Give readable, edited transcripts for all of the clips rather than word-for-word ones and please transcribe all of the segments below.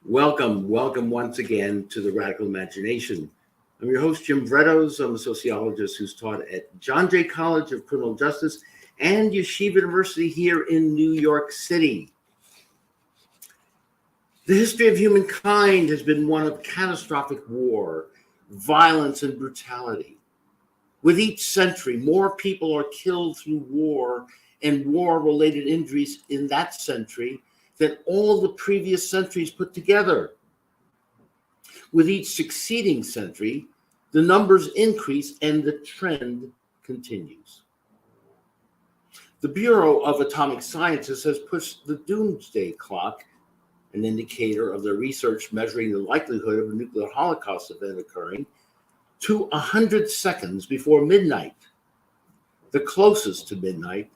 Welcome once again to the Radical Imagination. I'm your host, Jim Vrettos. I'm a sociologist who's taught at John Jay College of Criminal Justice and Yeshiva University here in New York City. The history of humankind has been one of catastrophic war, violence, and brutality. With each century, more people are killed through war and war-related injuries in that century than all the previous centuries put together. With each succeeding century, the numbers increase and the trend continues. The Bureau of Atomic Sciences has pushed the doomsday clock, an indicator of their research measuring the likelihood of a nuclear holocaust event occurring, to 100 seconds before midnight, the closest to midnight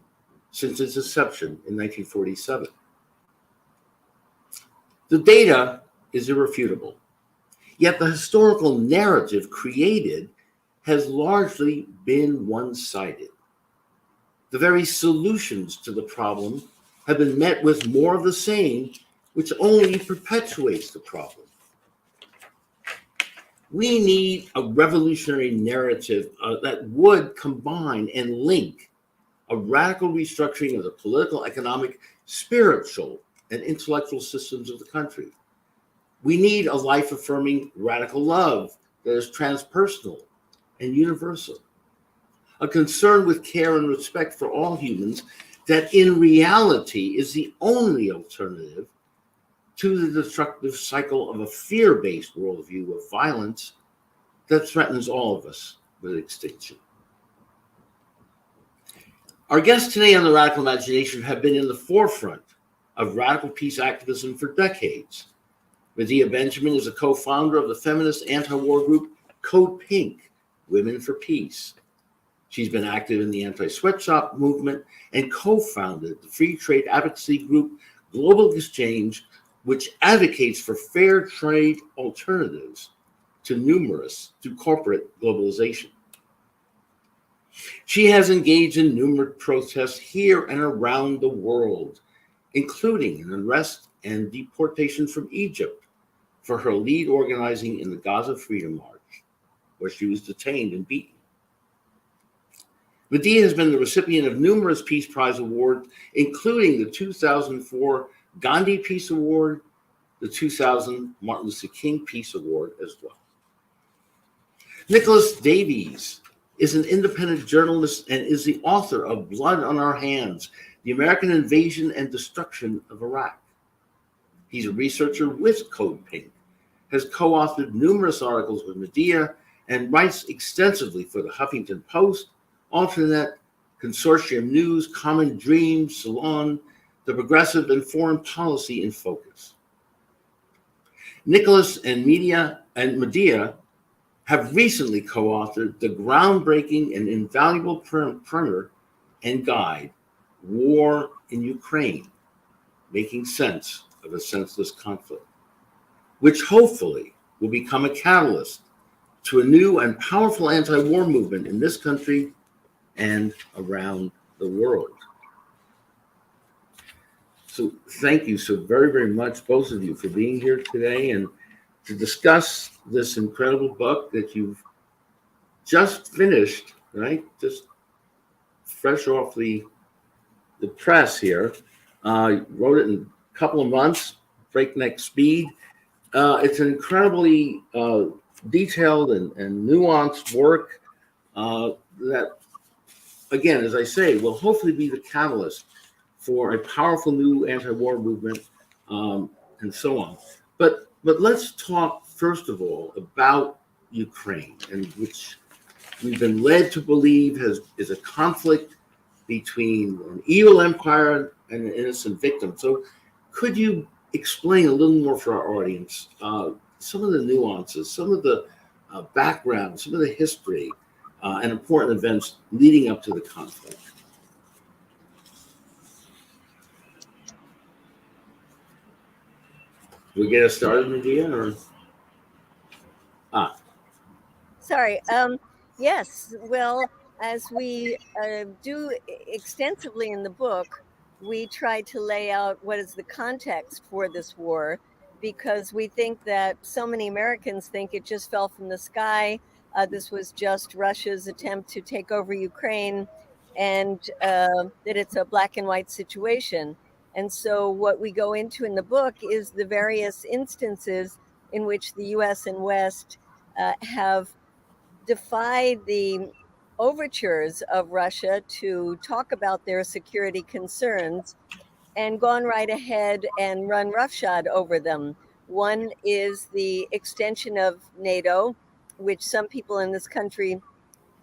since its inception in 1947. The data is irrefutable, yet the historical narrative created has largely been one-sided. The very solutions to the problem have been met with more of the same, which only perpetuates the problem. We need a revolutionary narrative that would combine and link a radical restructuring of the political, economic, spiritual, and intellectual systems of the country. We need a life-affirming radical love that is transpersonal and universal. A concern with care and respect for all humans that in reality is the only alternative to the destructive cycle of a fear-based worldview of violence that threatens all of us with extinction. Our guests today on the Radical Imagination have been in the forefront of radical peace activism for decades. Medea Benjamin is a co-founder of the feminist anti-war group Code Pink, Women for Peace. She's been active in the anti-sweatshop movement and co-founded the free trade advocacy group Global Exchange, which advocates for fair trade alternatives to corporate globalization. She has engaged in numerous protests here and around the world, including an arrest and deportation from Egypt for her lead organizing in the Gaza Freedom March, where she was detained and beaten. Medea has been the recipient of numerous Peace Prize awards, including the 2004 Gandhi Peace Award, the 2000 Martin Luther King Peace Award as well. Nicholas Davies is an independent journalist and is the author of Blood on Our Hands, The American Invasion and Destruction of Iraq. He's a researcher with Code Pink, has co-authored numerous articles with Medea, and writes extensively for the Huffington Post, Alternate, Consortium News, Common Dreams, Salon, The Progressive, and Foreign Policy in Focus. Nicholas and Medea have recently co-authored the groundbreaking and invaluable primer and guide, War in Ukraine, Making Sense of a Senseless Conflict, which hopefully will become a catalyst to a new and powerful anti-war movement in this country and around the world. So thank you so very, very much, both of you, for being here today and to discuss this incredible book that you've just finished, right? Just fresh off the press here. Wrote it in a couple of months, breakneck speed. It's an incredibly detailed and nuanced work that, again, as I say, will hopefully be the catalyst for a powerful new anti-war movement and so on. But let's talk, first of all, about Ukraine, and which we've been led to believe is a conflict between an evil empire and an innocent victim. So could you explain a little more for our audience some of the nuances, some of the background, some of the history and important events leading up to the conflict? We get us started, Medea, or? Sorry. Yes. Well, as we do extensively in the book, we try to lay out what is the context for this war because we think that so many Americans think it just fell from the sky. This was just Russia's attempt to take over Ukraine, and that it's a black and white situation. And so, what we go into in the book is the various instances in which the US and West have defied the overtures of Russia to talk about their security concerns and gone right ahead and run roughshod over them. One is the extension of NATO, which some people in this country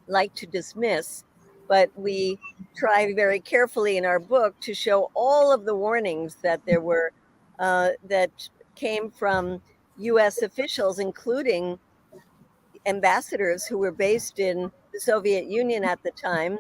like to dismiss, but we try very carefully in our book to show all of the warnings that there were that came from U.S. officials, including ambassadors who were based in the Soviet Union at the time.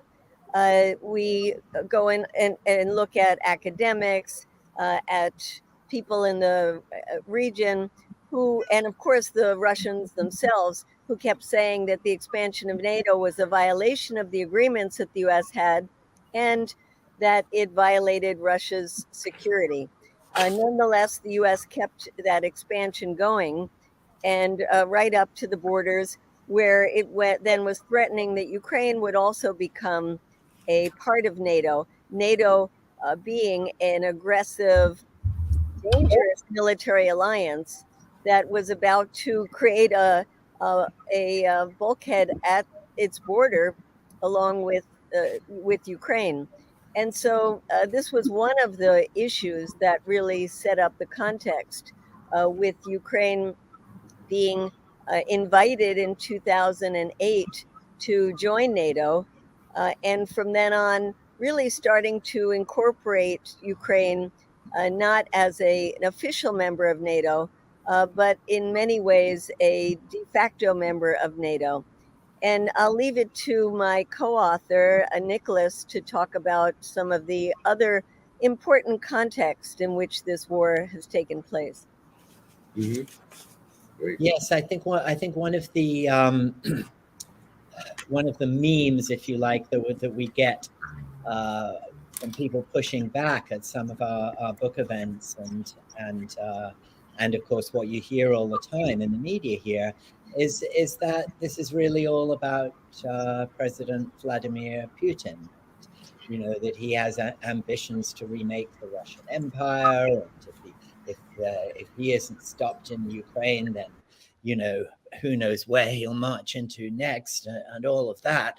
We go in and look at academics, at people in the region who, and of course the Russians themselves, who kept saying that the expansion of NATO was a violation of the agreements that the US had and that it violated Russia's security. Nonetheless, the US kept that expansion going, and right up to the borders, where it then was threatening that Ukraine would also become a part of NATO. NATO being an aggressive, dangerous military alliance that was about to create a bulkhead at its border, along with Ukraine. And so this was one of the issues that really set up the context, with Ukraine being invited in 2008 to join NATO. And from then on, really starting to incorporate Ukraine not as an official member of NATO, but in many ways a de facto member of NATO. And I'll leave it to my co author, Nicholas, to talk about some of the other important context in which this war has taken place. Mm-hmm. Great. Yes, I think one of the one of the memes, if you like, that we get from people pushing back at some of our book events, and of course what you hear all the time in the media here, is that this is really all about President Vladimir Putin. You know, that he has ambitions to remake the Russian Empire, and if he isn't stopped in Ukraine, then, you know, who knows where he'll march into next, and all of that.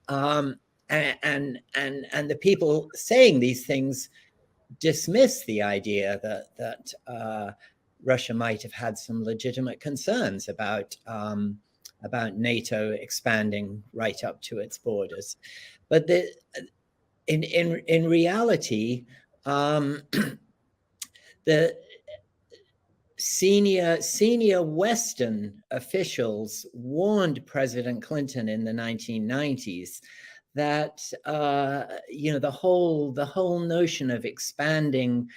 And the people saying these things dismiss the idea that Russia might have had some legitimate concerns about NATO expanding right up to its borders, but in reality, the senior Western officials warned President Clinton in the 1990s that the whole notion of expanding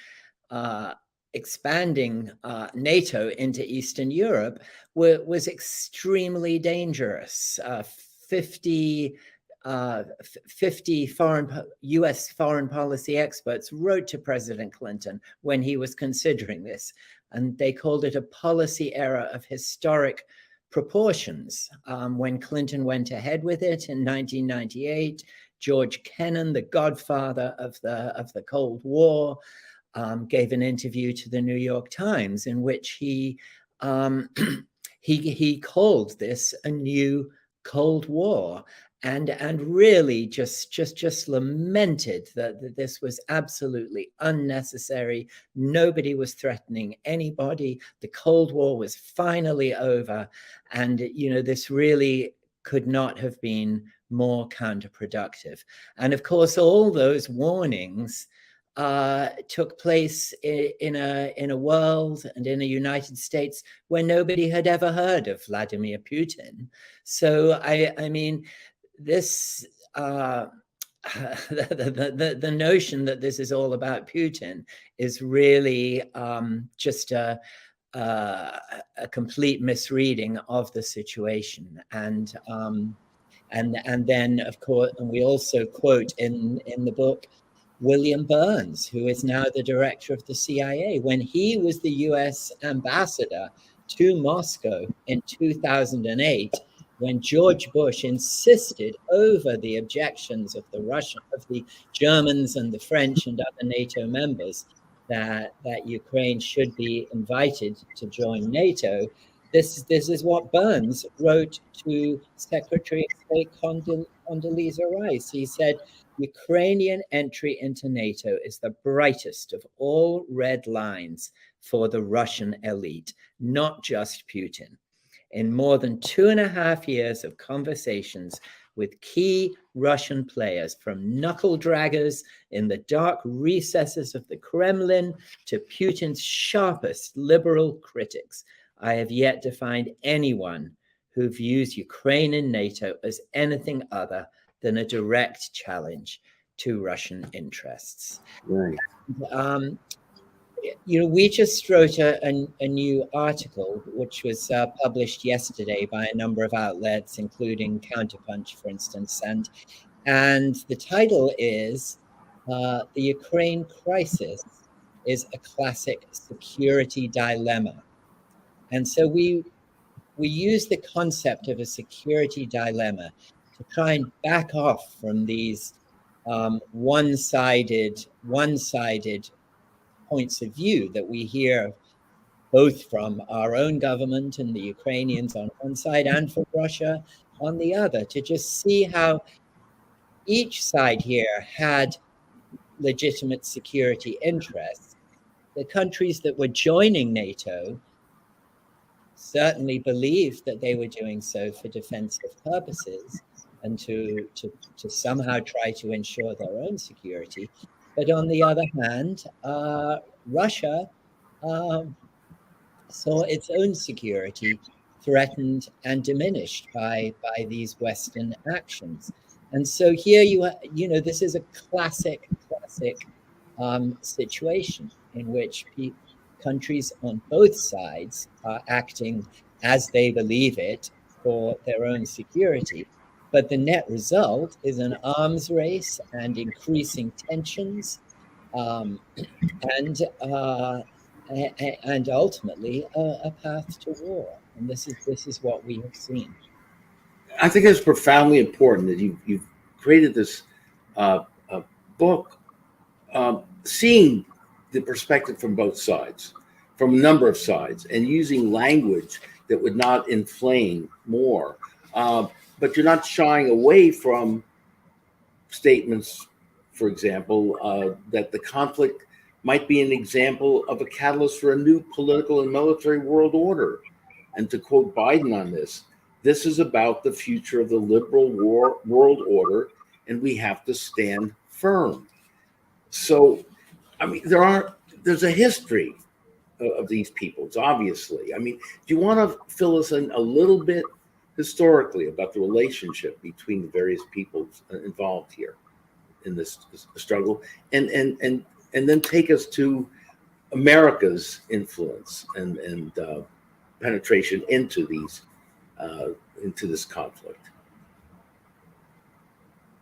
NATO into Eastern Europe was extremely dangerous. 50 US foreign policy experts wrote to President Clinton when he was considering this, and they called it a policy error of historic proportions. When Clinton went ahead with it in 1998, George Kennan, the godfather of the Cold War, gave an interview to the New York Times in which he called this a new Cold War, and really just lamented that this was absolutely unnecessary. Nobody was threatening anybody. The Cold War was finally over, and this really could not have been more counterproductive. And of course, all those warnings took place in a world and in a United States where nobody had ever heard of Vladimir Putin. So I mean, this the notion that this is all about Putin is really just a complete misreading of the situation. And then, of course, and we also quote in the book William Burns, who is now the director of the CIA, when he was the US ambassador to Moscow in 2008, when George Bush insisted over the objections of the Germans and the French and other NATO members that Ukraine should be invited to join NATO. This is what Burns wrote to Secretary of State Condoleezza Rice. He said, Ukrainian entry into NATO is the brightest of all red lines for the Russian elite, not just Putin. In more than 2.5 years of conversations with key Russian players, from knuckle draggers in the dark recesses of the Kremlin to Putin's sharpest liberal critics, I have yet to find anyone who views Ukraine and NATO as anything other than a direct challenge to Russian interests. Right. We just wrote a new article, which was published yesterday by a number of outlets, including Counterpunch, for instance, and the title is "The Ukraine Crisis is a Classic Security Dilemma." And so we use the concept of a security dilemma to try and back off from these one-sided points of view that we hear both from our own government and the Ukrainians on one side and from Russia on the other, to just see how each side here had legitimate security interests. The countries that were joining NATO certainly believed that they were doing so for defensive purposes and to somehow try to ensure their own security. But on the other hand, Russia saw its own security threatened and diminished by these Western actions. And so here this is a classic situation in which countries on both sides are acting as they believe it for their own security. But the net result is an arms race and increasing tensions, and ultimately a path to war. And this is what we have seen. I think it's profoundly important that you've created this book, seeing the perspective from both sides, from a number of sides, and using language that would not inflame more. But you're not shying away from statements, for example, that the conflict might be an example of a catalyst for a new political and military world order. And to quote Biden on this is about the future of the liberal world order, and we have to stand firm. So, I mean, there's a history of these peoples, obviously. I mean, do you want to fill us in a little bit historically about the relationship between the various peoples involved here in this struggle, and then take us to America's influence and penetration into this conflict?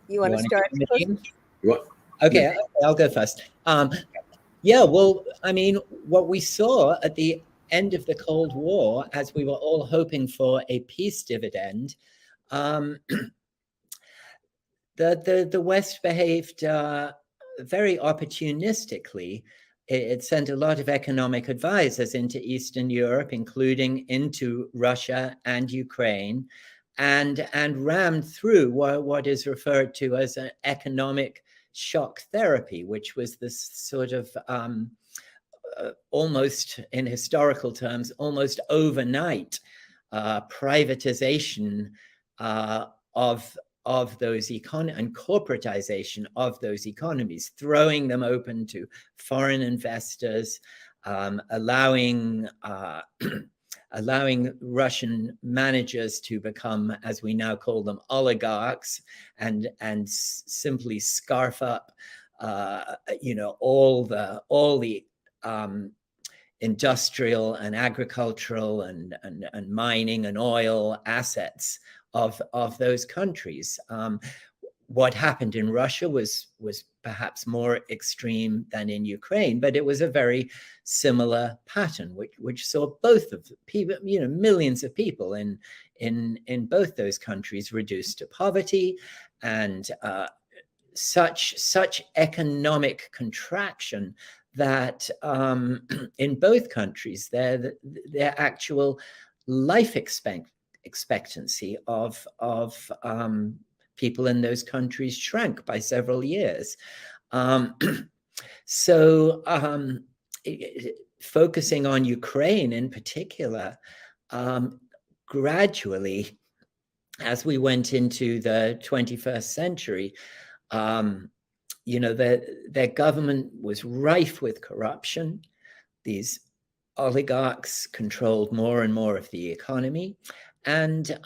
You want to start? Okay, I'll go first. Yeah, well, I mean, what we saw at the end of the Cold War, as we were all hoping for a peace dividend, the West behaved very opportunistically. It sent a lot of economic advisors into Eastern Europe, including into Russia and Ukraine, and rammed through what is referred to as an economic shock therapy, which was this sort of almost, in historical terms, almost overnight privatization of those and corporatization of those economies, throwing them open to foreign investors, allowing Russian managers to become, as we now call them, oligarchs, and simply scarf up, all the industrial and agricultural and mining and oil assets of those countries. What happened in Russia was perhaps more extreme than in Ukraine, but it was a very similar pattern, which saw both of the people, millions of people in both those countries reduced to poverty, and such economic contraction that in both countries their actual life expectancy of people in those countries shrank by several years. So focusing on Ukraine in particular, gradually, as we went into the 21st century, their government was rife with corruption. These oligarchs controlled more and more of the economy, and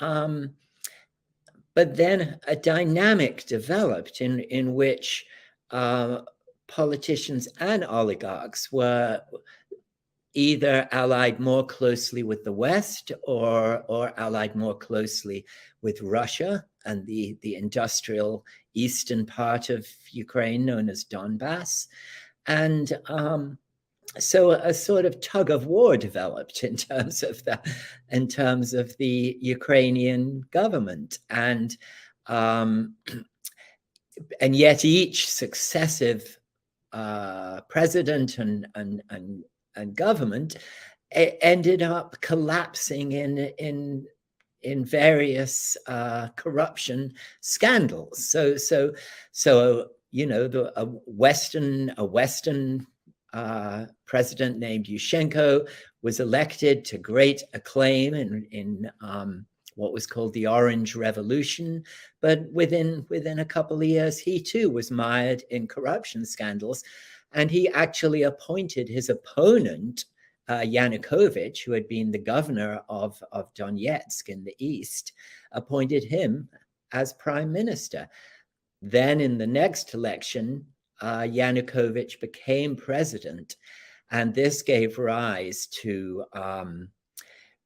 but then a dynamic developed in which politicians and oligarchs were either allied more closely with the West or allied more closely with Russia and the industrial eastern part of Ukraine known as Donbass. And so a sort of tug of war developed in terms of the Ukrainian government, and yet each successive president and government ended up collapsing in various corruption scandals. So a Western president named Yushchenko was elected to great acclaim in what was called the Orange Revolution, but within a couple of years, he too was mired in corruption scandals, and he actually appointed his opponent, Yanukovych, who had been the governor of Donetsk in the east, appointed him as prime minister. Then in the next election, Yanukovych became president, and this gave rise to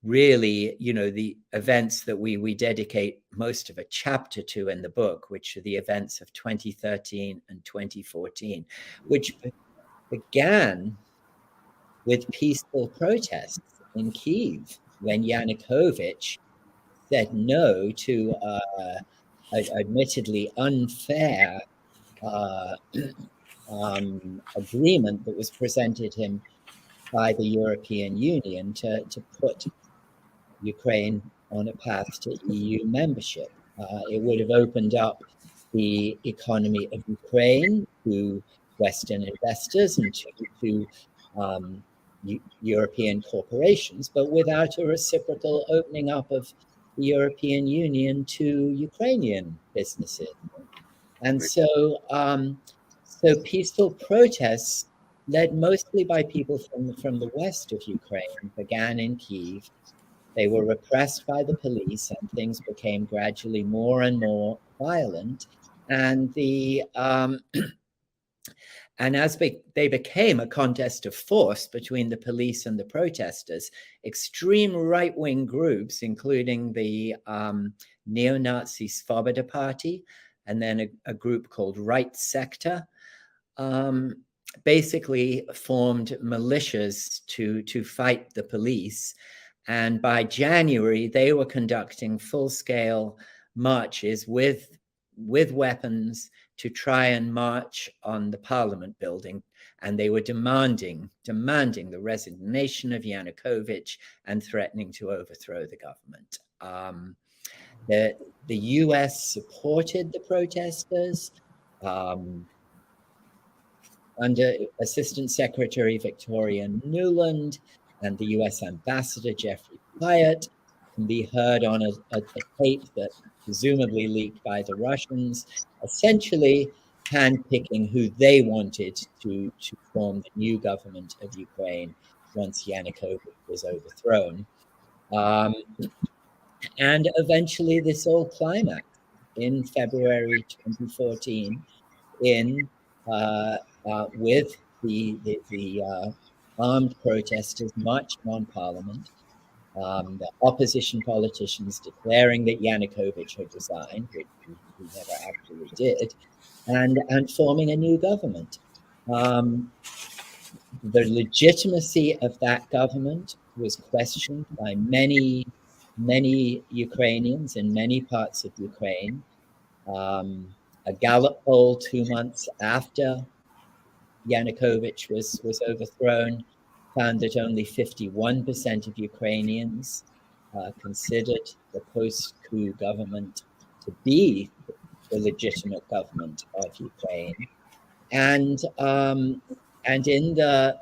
really, the events that we dedicate most of a chapter to in the book, which are the events of 2013 and 2014, which began with peaceful protests in Kyiv when Yanukovych said no to admittedly unfair agreement that was presented him by the European Union to put Ukraine on a path to EU membership. It would have opened up the economy of Ukraine to Western investors and to European corporations, but without a reciprocal opening up of the European Union to Ukrainian businesses. And so peaceful protests, led mostly by people from the west of Ukraine, began in Kyiv. They were repressed by the police, and things became gradually more and more violent. And and as they became a contest of force between the police and the protesters, extreme right-wing groups, including the neo-Nazi Svoboda Party, and then a group called Right Sector, basically formed militias to fight the police. And by January, they were conducting full-scale marches with weapons to try and march on the parliament building. And they were demanding the resignation of Yanukovych and threatening to overthrow the government. The US supported the protesters under Assistant Secretary Victoria Nuland, and the US Ambassador Jeffrey Pyatt can be heard on a tape that presumably leaked by the Russians, essentially handpicking who they wanted to form the new government of Ukraine once Yanukovych was overthrown. And eventually this all climaxed in February 2014 with the armed protesters marching on Parliament, the opposition politicians declaring that Yanukovych had resigned, which he never actually did, and forming a new government. The legitimacy of that government was questioned by many Ukrainians in many parts of Ukraine. A Gallup poll 2 months after Yanukovych was overthrown found that only 51% of Ukrainians considered the post-coup government to be the legitimate government of Ukraine, and in the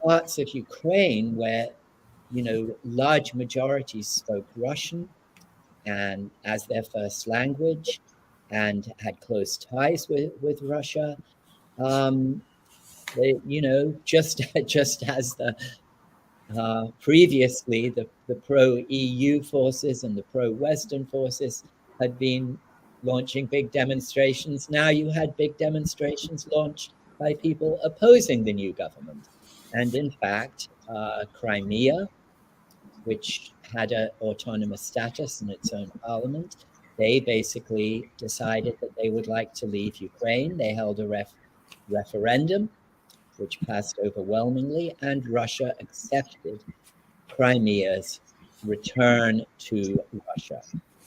parts of Ukraine where large majorities spoke Russian and as their first language and had close ties with Russia. Just just as the previously the pro-EU forces and the pro-Western forces had been launching big demonstrations. Now you had big demonstrations launched by people opposing the new government. And in fact, Crimea, which had an autonomous status and its own parliament, they basically decided that they would like to leave Ukraine. They held a referendum, which passed overwhelmingly, and Russia accepted Crimea's return to Russia,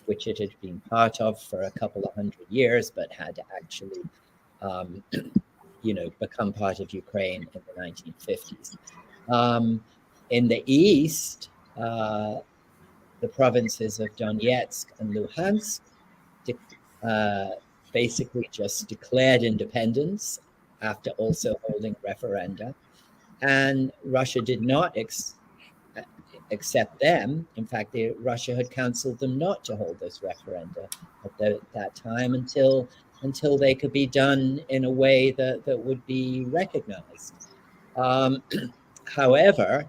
which it had been part of for a couple of hundred years, but had actually, become part of Ukraine in the 1950s. In the east, the provinces of Donetsk and Luhansk basically just declared independence after also holding referenda. And Russia did not accept them. In fact, Russia had counseled them not to hold this referenda at that time until they could be done in a way that would be recognized. However,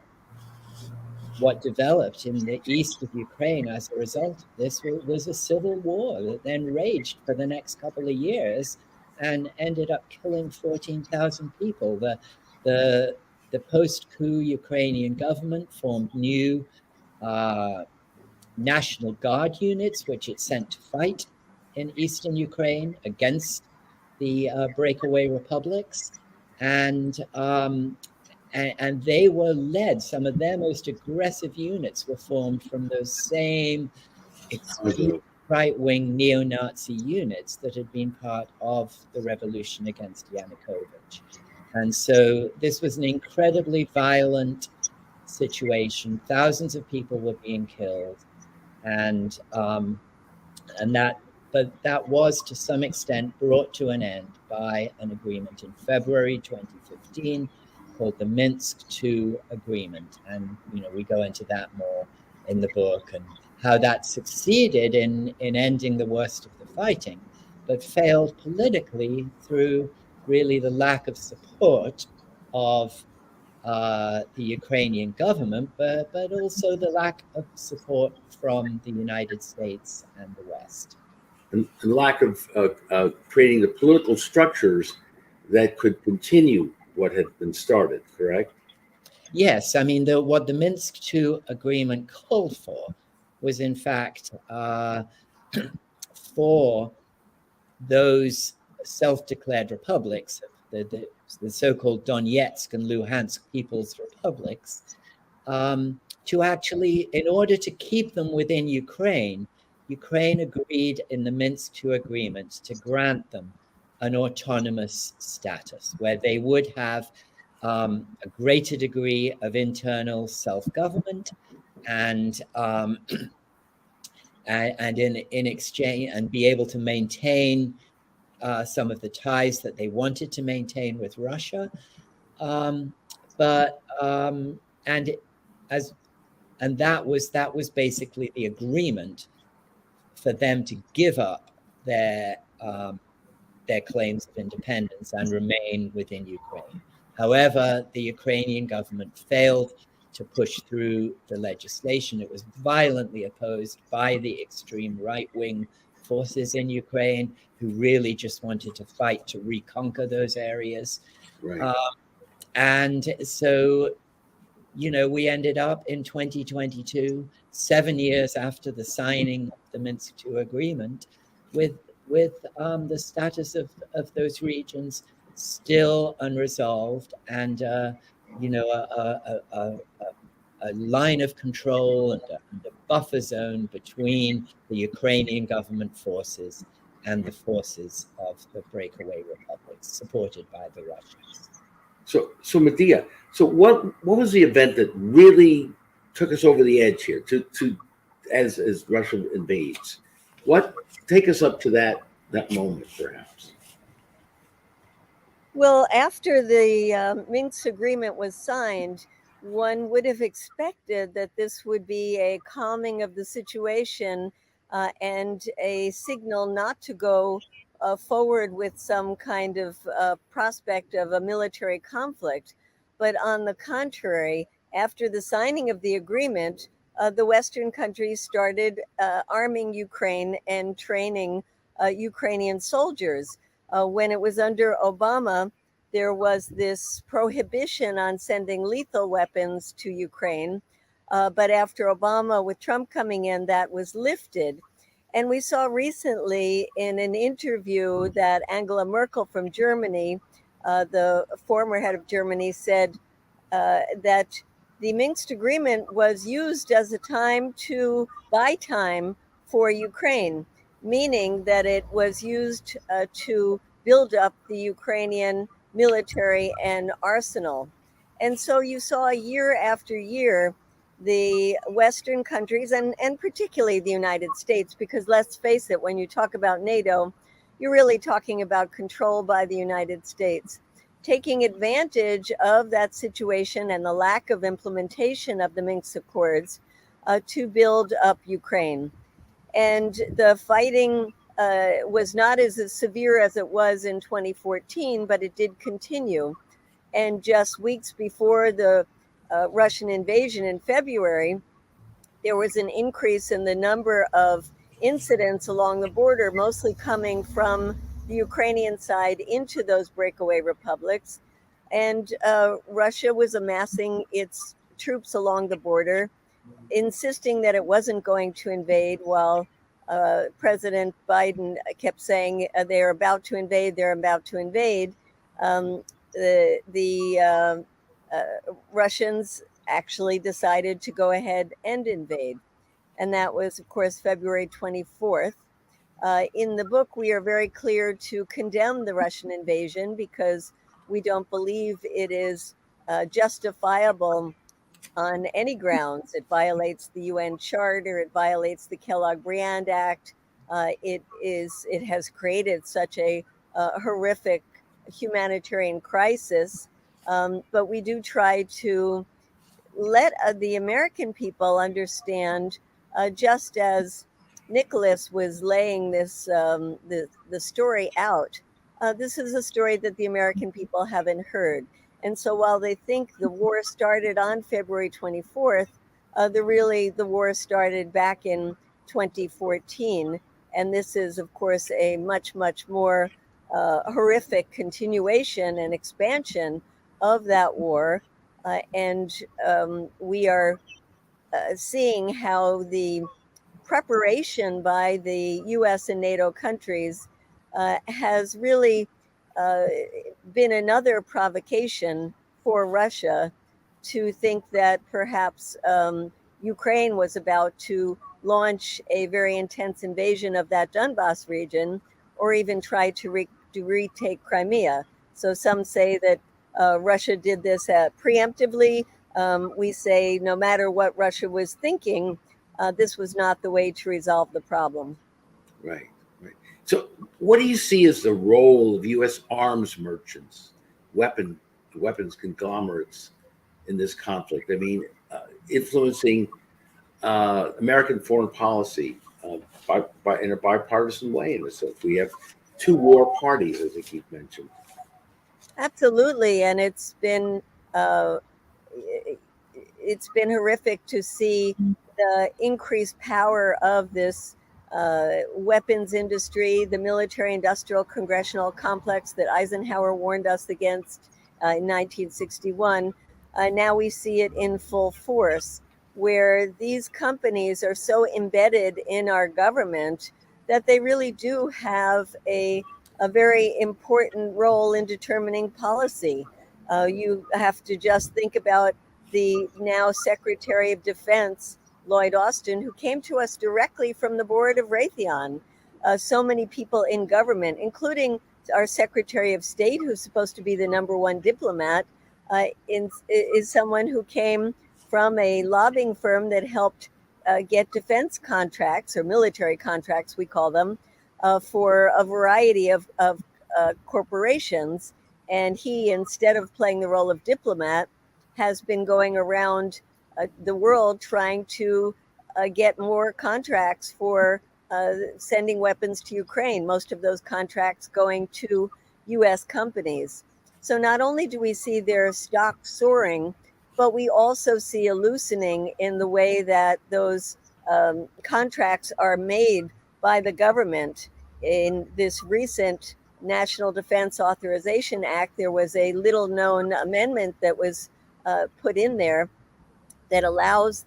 what developed in the east of Ukraine as a result of this was a civil war that then raged for the next couple of years and ended up killing 14,000 people. The post-coup Ukrainian government formed new National Guard units, which it sent to fight in eastern Ukraine against the breakaway republics. And they were led, some of their most aggressive units were formed from those same extreme right-wing neo-Nazi units that had been part of the revolution against Yanukovych. And so this was an incredibly violent situation. Thousands of people were being killed. But that was to some extent brought to an end by an agreement in February 2015 called the Minsk II Agreement. And, we go into that more in the book and how that succeeded in ending the worst of the fighting, but failed politically through really the lack of support of the Ukrainian government, but also the lack of support from the United States and the West. And lack of creating the political structures that could continue what had been started, correct? Yes, I mean, what the Minsk II agreement called for was, in fact, for those self-declared republics, the so-called Donetsk and Luhansk People's Republics, to actually, in order to keep them within Ukraine agreed in the Minsk II agreement to grant them an autonomous status where they would have a greater degree of internal self-government and in exchange and be able to maintain some of the ties that they wanted to maintain with Russia, and that was basically the agreement for them to give up their claims of independence and remain within Ukraine. However, the Ukrainian government failed to push through the legislation. It was violently opposed by the extreme right-wing forces in Ukraine who really just wanted to fight to reconquer those areas. Right. And so, we ended up in 2022, 7 years after the signing of the Minsk II agreement, with the status of those regions still unresolved, and a line of control and a buffer zone between the Ukrainian government forces and the forces of the breakaway republics supported by the Russians. So Medea, so what was the event that really took us over the edge here to as Russia invades? What take us up to that moment, perhaps? Well, after the Minsk agreement was signed, one would have expected that this would be a calming of the situation and a signal not to go forward with some kind of prospect of a military conflict. But on the contrary, after the signing of the agreement, the Western countries started arming Ukraine and training Ukrainian soldiers. When it was under Obama, there was this prohibition on sending lethal weapons to Ukraine. But after Obama, with Trump coming in, that was lifted. And we saw recently in an interview that Angela Merkel from Germany, the former head of Germany, said that the Minsk agreement was used as a time to buy time for Ukraine, meaning that it was used to build up the Ukrainian military and arsenal. And so you saw year after year the Western countries, and particularly the United States, because let's face it, when you talk about NATO, you're really talking about control by the United States, taking advantage of that situation and the lack of implementation of the Minsk Accords to build up Ukraine. And the fighting was not as severe as it was in 2014, but it did continue. And just weeks before the Russian invasion in February, there was an increase in the number of incidents along the border, mostly coming from the Ukrainian side into those breakaway republics. And Russia was amassing its troops along the border, insisting that it wasn't going to invade, while President Biden kept saying they're about to invade, they're about to invade. The Russians actually decided to go ahead and invade. And that was, of course, February 24th. In the book, we are very clear to condemn the Russian invasion because we don't believe it is justifiable on any grounds. It violates the UN Charter. It violates the Kellogg-Briand Act. It has created such a horrific humanitarian crisis. But we do try to let the American people understand, just as Nicholas was laying the story out. This is a story that the American people haven't heard. And so while they think the war started on February 24th, the war started back in 2014. And this is, of course, a much, much more horrific continuation and expansion of that war. And we are seeing how the preparation by the US and NATO countries has really uh, been another provocation for Russia to think that perhaps Ukraine was about to launch a very intense invasion of that Donbas region, or even try to retake Crimea. So some say that Russia did this preemptively. We say no matter what Russia was thinking, this was not the way to resolve the problem. Right, right. So, what do you see as the role of U.S. arms merchants, weapons conglomerates in this conflict? I mean, influencing American foreign policy in a bipartisan way. In a sense, we have two war parties, as I keep mentioning. Absolutely, and uh, it's been horrific to see the increased power of this weapons industry, the military industrial congressional complex that Eisenhower warned us against in 1961. Now we see it in full force, where these companies are so embedded in our government that they really do have a very important role in determining policy. You have to just think about the now Secretary of Defense, Lloyd Austin, who came to us directly from the board of Raytheon. So many people in government, including our Secretary of State, who's supposed to be the number one diplomat, is someone who came from a lobbying firm that helped get defense contracts, or military contracts, we call them, for a variety of corporations. And he, instead of playing the role of diplomat, has been going around the world trying to get more contracts for sending weapons to Ukraine, most of those contracts going to US companies. So not only do we see their stock soaring, but we also see a loosening in the way that those contracts are made by the government. In this recent National Defense Authorization Act, there was a little known amendment that was put in there that allows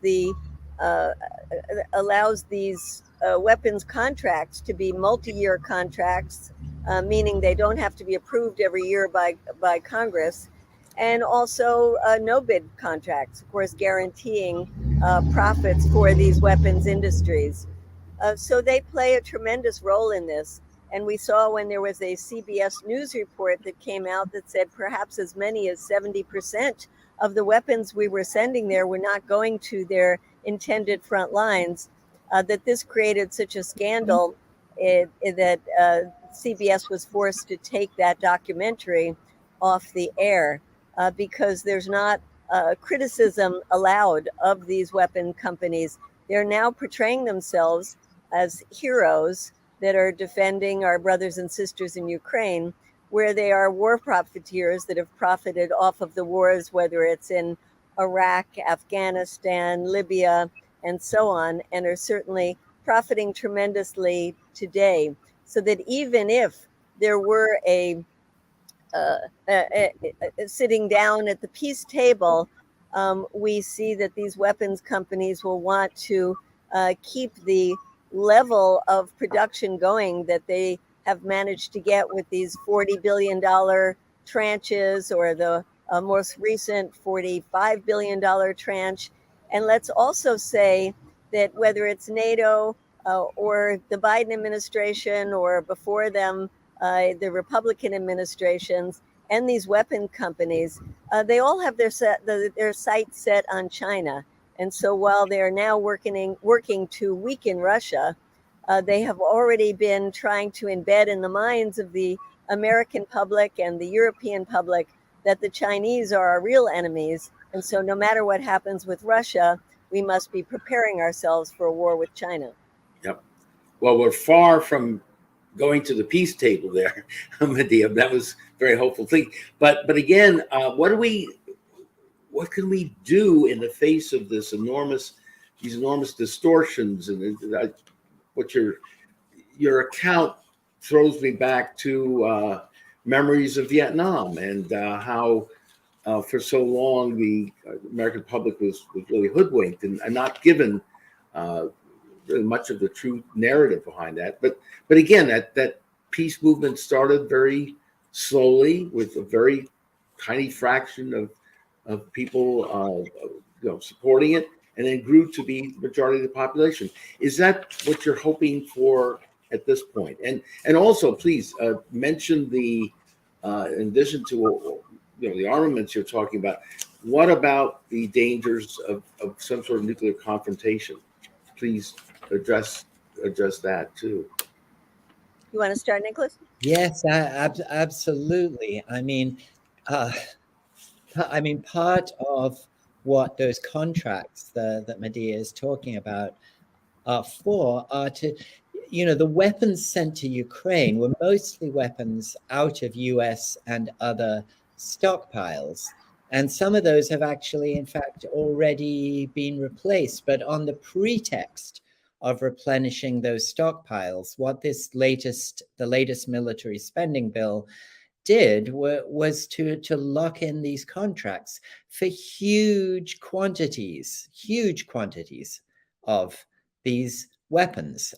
these weapons contracts to be multi-year contracts, meaning they don't have to be approved every year by Congress, and also no bid contracts, of course, guaranteeing profits for these weapons industries. So they play a tremendous role in this. And we saw when there was a CBS News report that came out that said perhaps as many as 70% of the weapons we were sending there were not going to their intended front lines, that this created such a scandal that CBS was forced to take that documentary off the air because there's not criticism allowed of these weapon companies. They're now portraying themselves as heroes that are defending our brothers and sisters in Ukraine, where they are war profiteers that have profited off of the wars, whether it's in Iraq, Afghanistan, Libya, and so on, and are certainly profiting tremendously today. So that even if there were a sitting down at the peace table, we see that these weapons companies will want to keep the level of production going that they have managed to get with these $40 billion tranches, or the most recent $45 billion tranche. And let's also say that whether it's NATO or the Biden administration, or before them, the Republican administrations, and these weapon companies, they all have their sights set on China. And so while they are now working to weaken Russia, they have already been trying to embed in the minds of the American public and the European public that the Chinese are our real enemies. And so no matter what happens with Russia, we must be preparing ourselves for a war with China. Yep. Well, we're far from going to the peace table there, Medea. That was a very hopeful thing. But again, what can we do in the face of these enormous distortions? And what your account throws me back to memories of Vietnam, and how for so long the American public was really hoodwinked and not given really much of the true narrative behind that. But again, that peace movement started very slowly with a very tiny fraction of people supporting it, and then grew to be the majority of the population. Is that what you're hoping for at this point? And also, please mention the in addition to the armaments you're talking about, what about the dangers of some sort of nuclear confrontation? Please address that too. You want to start, Nicholas? Yes, absolutely. I mean, part of what those contracts that Medea is talking about are to, the weapons sent to Ukraine were mostly weapons out of US and other stockpiles. And some of those have actually, in fact, already been replaced. But on the pretext of replenishing those stockpiles, what the latest military spending bill did was to lock in these contracts for huge quantities of these weapons.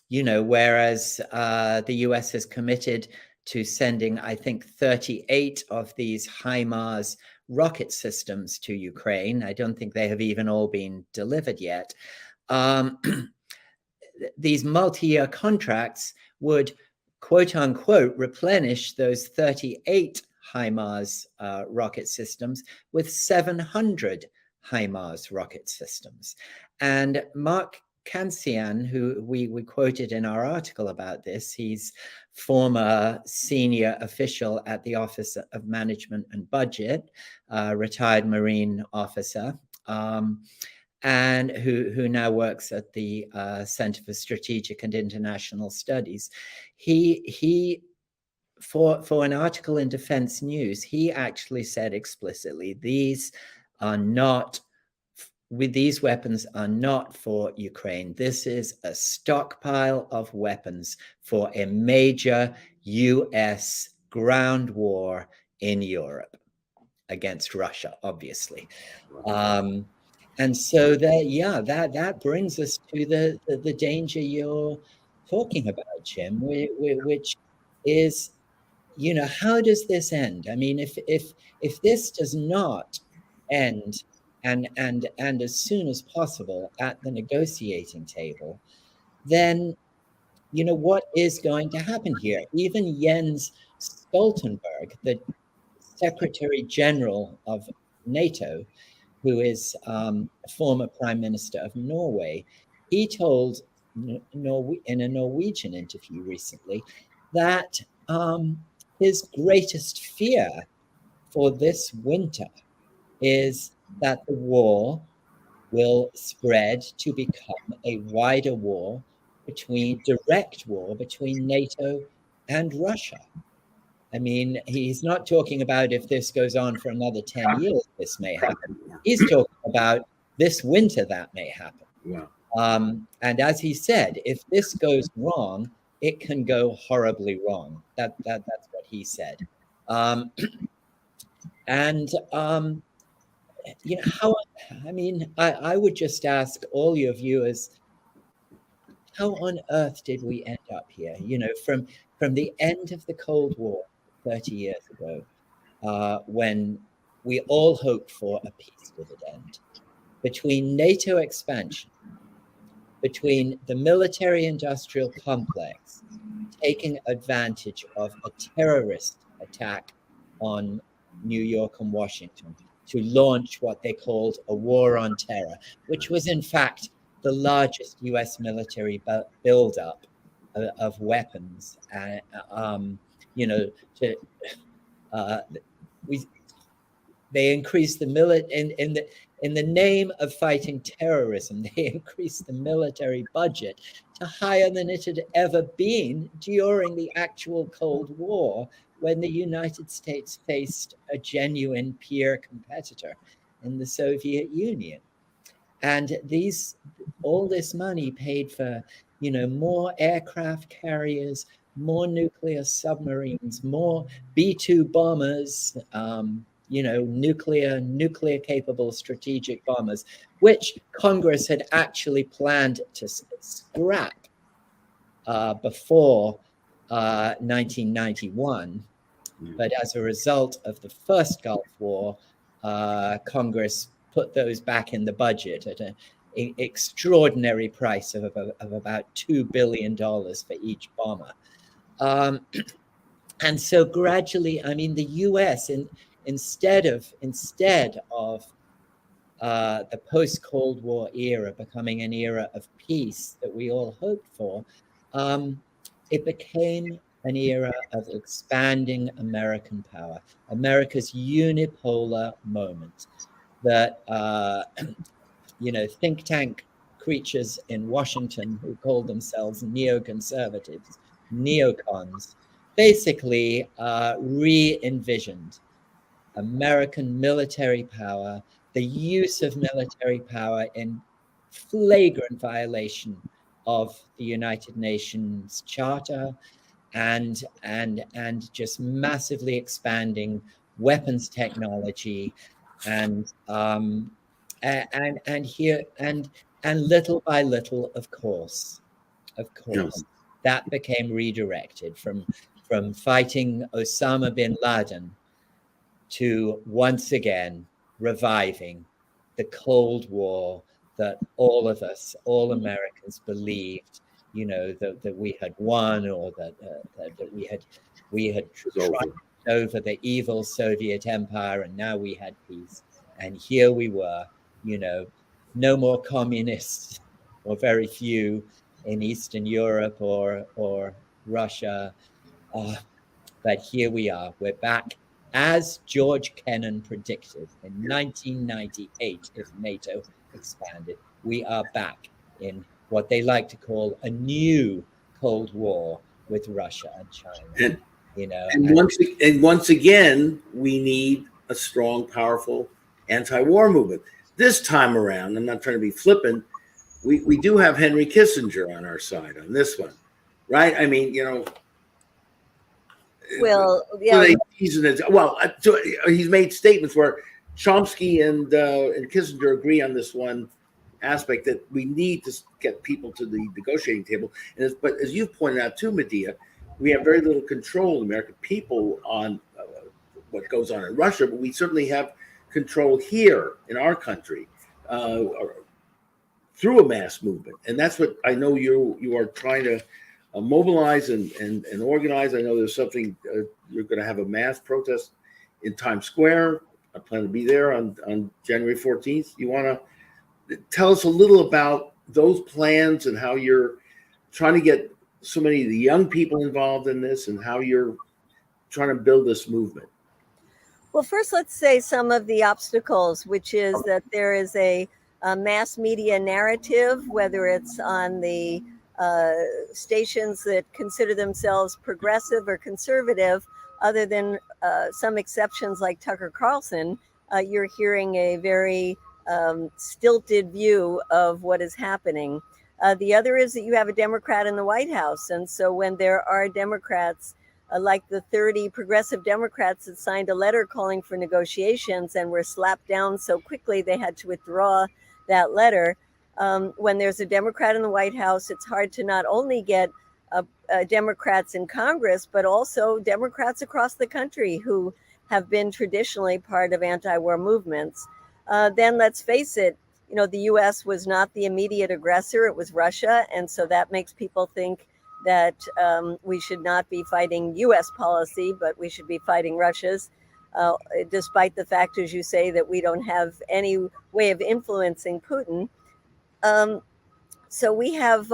whereas the US has committed to sending, I think, 38 of these HIMARS rocket systems to Ukraine. I don't think they have even all been delivered yet. These multi-year contracts would, quote unquote, replenish those 38 HIMARS rocket systems with 700 HIMARS rocket systems. And Mark Kansian, who we quoted in our article about this, he's former senior official at the Office of Management and Budget, retired Marine officer, and who now works at the Center for Strategic and International Studies. He for an article in Defense News, he actually said explicitly, these weapons are not for Ukraine. This is a stockpile of weapons for a major US ground war in Europe against Russia, obviously. And so that brings us to the danger you're talking about, Jim, which is, how does this end? I mean, if this does not end and as soon as possible at the negotiating table, then what is going to happen here? Even Jens Stoltenberg, the Secretary General of NATO, who is a former Prime Minister of Norway, he told in a Norwegian interview recently that his greatest fear for this winter is that the war will spread to become a wider direct war between NATO and Russia. I mean, he's not talking about if this goes on for another 10 years, this may happen. He's talking about this winter that may happen. Yeah. And as he said, if this goes wrong, it can go horribly wrong. That's what he said. I would just ask all your viewers, how on earth did we end up here? From the end of the Cold War 30 years ago, when we all hoped for a peace dividend, between NATO expansion, between the military-industrial complex taking advantage of a terrorist attack on New York and Washington to launch what they called a war on terror, which was in fact the largest US military buildup of weapons. They increased the in the name of fighting terrorism, they increased the military budget to higher than it had ever been during the actual Cold War, when the United States faced a genuine peer competitor in the Soviet Union. And all this money paid for, more aircraft carriers, more nuclear submarines, more B-2 bombers, nuclear capable strategic bombers, which Congress had actually planned to scrap before 1991. But as a result of the first Gulf War, Congress put those back in the budget at an extraordinary price of about $2 billion for each bomber. And so gradually, the US, instead of the post-Cold War era becoming an era of peace that we all hoped for, it became an era of expanding American power, America's unipolar moment that, think tank creatures in Washington who called themselves neoconservatives, neocons, basically re-envisioned American military power, the use of military power in flagrant violation of the United Nations Charter, and just massively expanding weapons technology, and little by little, of course, of course, that became redirected from fighting Osama bin Laden to once again reviving the Cold War that all of us, all Americans, believed, that we had won, or that we had triumphed over the evil Soviet Empire, and now we had peace. And here we were, no more communists, or very few, in Eastern Europe or Russia. But here we are. We're back, as George Kennan predicted in 1998, if NATO expanded. We are back in what they like to call a new Cold War with Russia and China. And once again, we need a strong, powerful anti-war movement. This time around, I'm not trying to be flippant, we do have Henry Kissinger on our side on this one, right? I mean, well, yeah. So he's made statements where Chomsky and Kissinger agree on this one aspect, that we need to get people to the negotiating table. But as you've pointed out too, Medea, we have very little control, American people, on what goes on in Russia, but we certainly have control here in our country through a mass movement. And that's what I know you are trying to mobilize and organize. I know there's something, you're going to have a mass protest in Times Square. I plan to be there on January 14th. You want to tell us a little about those plans and how you're trying to get so many of the young people involved in this, and how you're trying to build this movement? Well, first, let's say some of the obstacles, which is that there is a mass media narrative, whether it's on the stations that consider themselves progressive or conservative, other than some exceptions like Tucker Carlson, you're hearing a very stilted view of what is happening. The other is that you have a Democrat in the White House. And so when there are Democrats, like the 30 progressive Democrats that signed a letter calling for negotiations and were slapped down so quickly they had to withdraw that letter. When there's a Democrat in the White House, it's hard to not only get Democrats in Congress, but also Democrats across the country who have been traditionally part of anti-war movements. Then let's face it, the U.S. was not the immediate aggressor, it was Russia. And so that makes people think that we should not be fighting U.S. policy, but we should be fighting Russia's, despite the fact, as you say, that we don't have any way of influencing Putin. So we have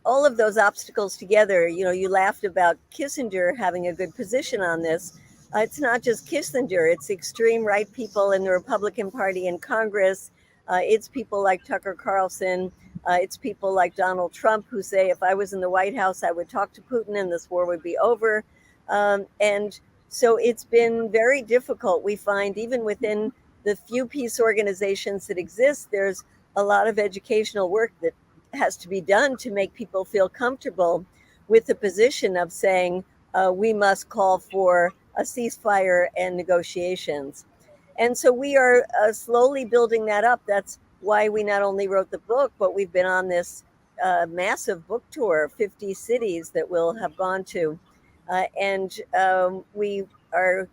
all of those obstacles together. You laughed about Kissinger having a good position on this. It's not just Kissinger, it's extreme right people in the Republican Party in Congress. It's people like Tucker Carlson. It's people like Donald Trump who say, if I was in the White House, I would talk to Putin and this war would be over. And so it's been very difficult. We find even within the few peace organizations that exist, there's a lot of educational work that has to be done to make people feel comfortable with the position of saying, we must call for a ceasefire and negotiations. And so we are slowly building that up. That's why we not only wrote the book, but we've been on this massive book tour, 50 cities that we'll have gone to. And we are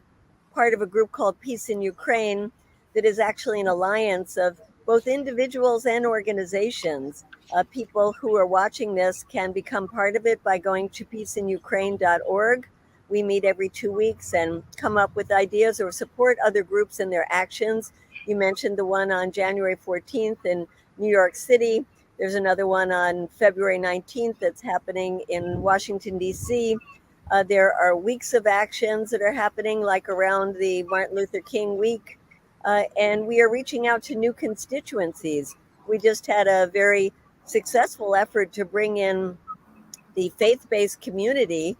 part of a group called Peace in Ukraine that is actually an alliance of both individuals and organizations. People who are watching this can become part of it by going to peaceinukraine.org. We meet every 2 weeks and come up with ideas or support other groups in their actions. You mentioned the one on January 14th in New York City. There's another one on February 19th that's happening in Washington, D.C. There are weeks of actions that are happening, like around the Martin Luther King week. And we are reaching out to new constituencies. We just had a very successful effort to bring in the faith-based community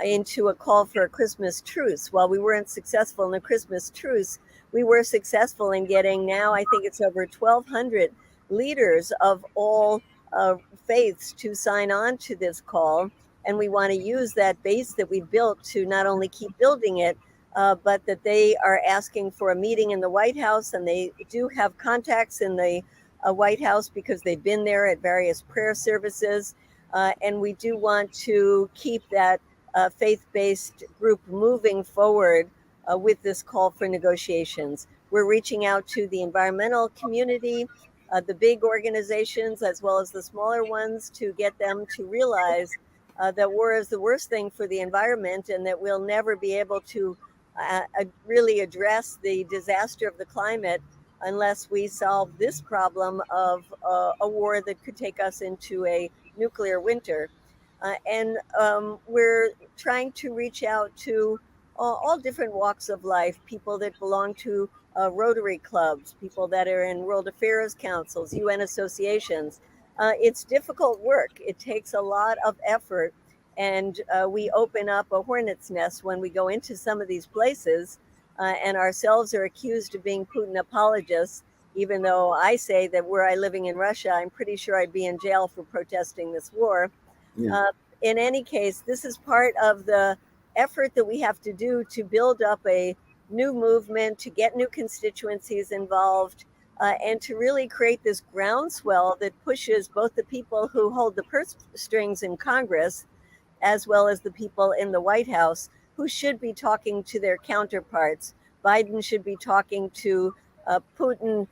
into a call for a Christmas truce. While we weren't successful in the Christmas truce, we were successful in getting, now I think it's over 1,200 leaders of all faiths to sign on to this call. And we want to use that base that we built to not only keep building it, but that they are asking for a meeting in the White House, and they do have contacts in the White House because they've been there at various prayer services. And we do want to keep that faith-based group moving forward with this call for negotiations. We're reaching out to the environmental community, the big organizations, as well as the smaller ones, to get them to realize that war is the worst thing for the environment, and that we'll never be able to really address the disaster of the climate unless we solve this problem of a war that could take us into a nuclear winter. And we're trying to reach out to all different walks of life, people that belong to Rotary clubs, people that are in World Affairs Councils, UN associations. It's difficult work. It takes a lot of effort. And we open up a hornet's nest when we go into some of these places, and ourselves are accused of being Putin apologists, even though I say that were I living in Russia, I'm pretty sure I'd be in jail for protesting this war. Yeah. In any case, this is part of the effort that we have to do to build up a new movement, to get new constituencies involved, and to really create this groundswell that pushes both the people who hold the purse strings in Congress, as well as the people in the White House, who should be talking to their counterparts. Biden should be talking to Putin.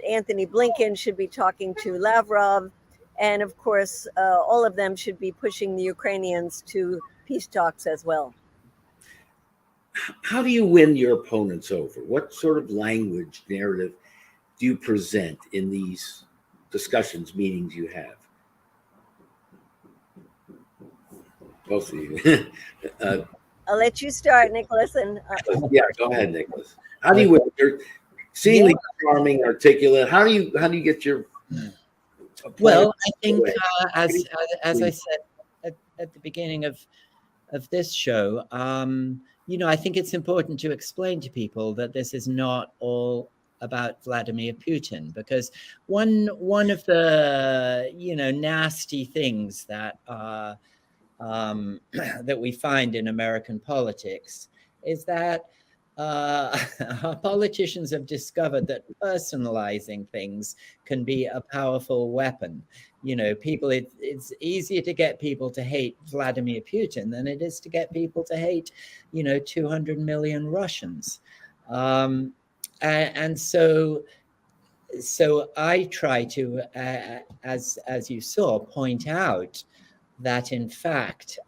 Anthony Blinken should be talking to Lavrov. And of course, all of them should be pushing the Ukrainians to peace talks as well. How do you win your opponents over? What sort of language, narrative do you present in these discussions, meetings you have? Both of you. I'll let you start, Nicholas. And yeah, go ahead, Nicholas. How do you win? You're seemingly charming, articulate. How do you get your? Well, I think as I said at the beginning of this show, I think it's important to explain to people that this is not all about Vladimir Putin, because one of the nasty things that that we find in American politics is that our politicians have discovered that personalizing things can be a powerful weapon. It's easier to get people to hate Vladimir Putin than it is to get people to hate, 200 million Russians. And so I try to, as you saw, point out that in fact,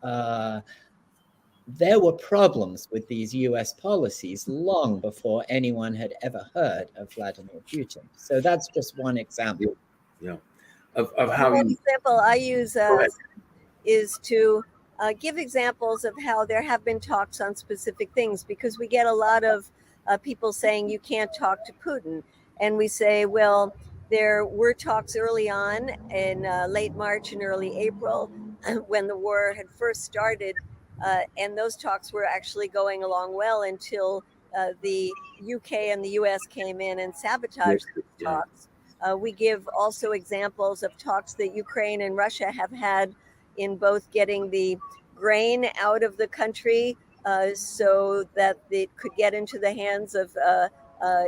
there were problems with these US policies long before anyone had ever heard of Vladimir Putin. So that's just one example. Yeah. Of how one example I use is to give examples of how there have been talks on specific things, because we get a lot of people saying you can't talk to Putin. And we say, well, there were talks early on in late March and early April when the war had first started. And those talks were actually going along well until the UK and the US came in and sabotaged the talks. We give also examples of talks that Ukraine and Russia have had in both getting the grain out of the country so that it could get into the hands of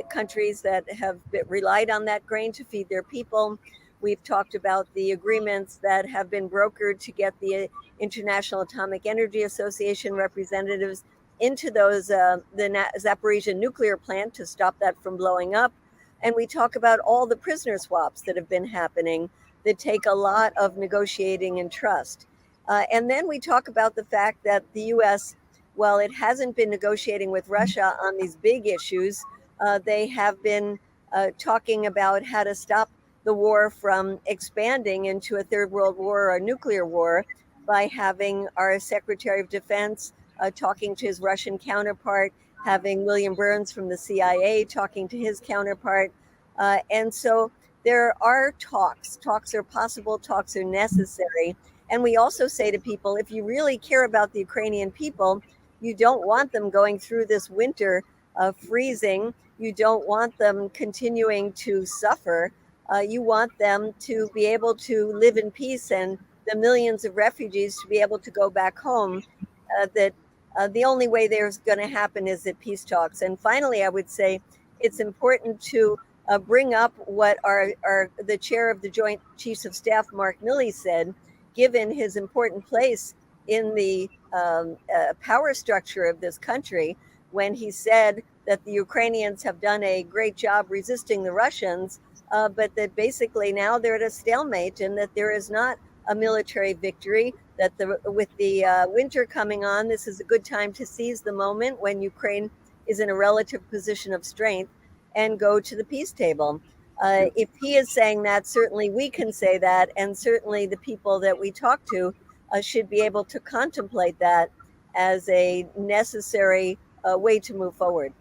countries that have relied on that grain to feed their people. We've talked about the agreements that have been brokered to get the International Atomic Energy Association representatives into the Zaporizhia nuclear plant to stop that from blowing up. And we talk about all the prisoner swaps that have been happening that take a lot of negotiating and trust. And then we talk about the fact that the US, while it hasn't been negotiating with Russia on these big issues, they have been talking about how to stop the war from expanding into a third world war or a nuclear war by having our Secretary of Defense talking to his Russian counterpart, having William Burns from the CIA talking to his counterpart. And so there are talks. Talks are possible, talks are necessary. And we also say to people, if you really care about the Ukrainian people, you don't want them going through this winter freezing. You don't want them continuing to suffer. You want them to be able to live in peace, and the millions of refugees to be able to go back home. The only way there's going to happen is at peace talks. And finally, I would say it's important to bring up what the chair of the Joint Chiefs of Staff, Mark Milley, said. given his important place in the power structure of this country, when he said that the Ukrainians have done a great job resisting the Russians, but that basically now they're at a stalemate and that there is not a military victory, that with the winter coming on, this is a good time to seize the moment when Ukraine is in a relative position of strength and go to the peace table. If he is saying that, certainly we can say that, and certainly the people that we talk to should be able to contemplate that as a necessary way to move forward.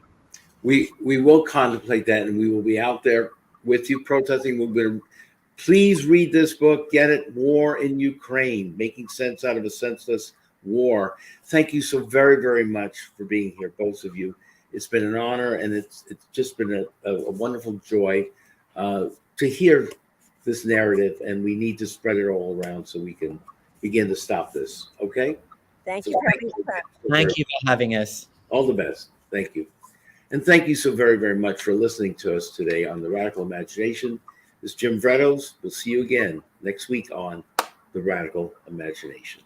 We will contemplate that, and we will be out there with you protesting. We're going to please read this book. Get it, War in Ukraine: Making Sense Out of a Senseless War. Thank you so very, very much for being here, both of you. It's been an honor, and it's just been a wonderful joy to hear this narrative, and we need to spread it all around so we can begin to stop this. Okay? Thank you. Thank you for having us. All the best. Thank you. And thank you so very, very much for listening to us today on The Radical Imagination. This is Jim Vrettos. We'll see you again next week on The Radical Imagination.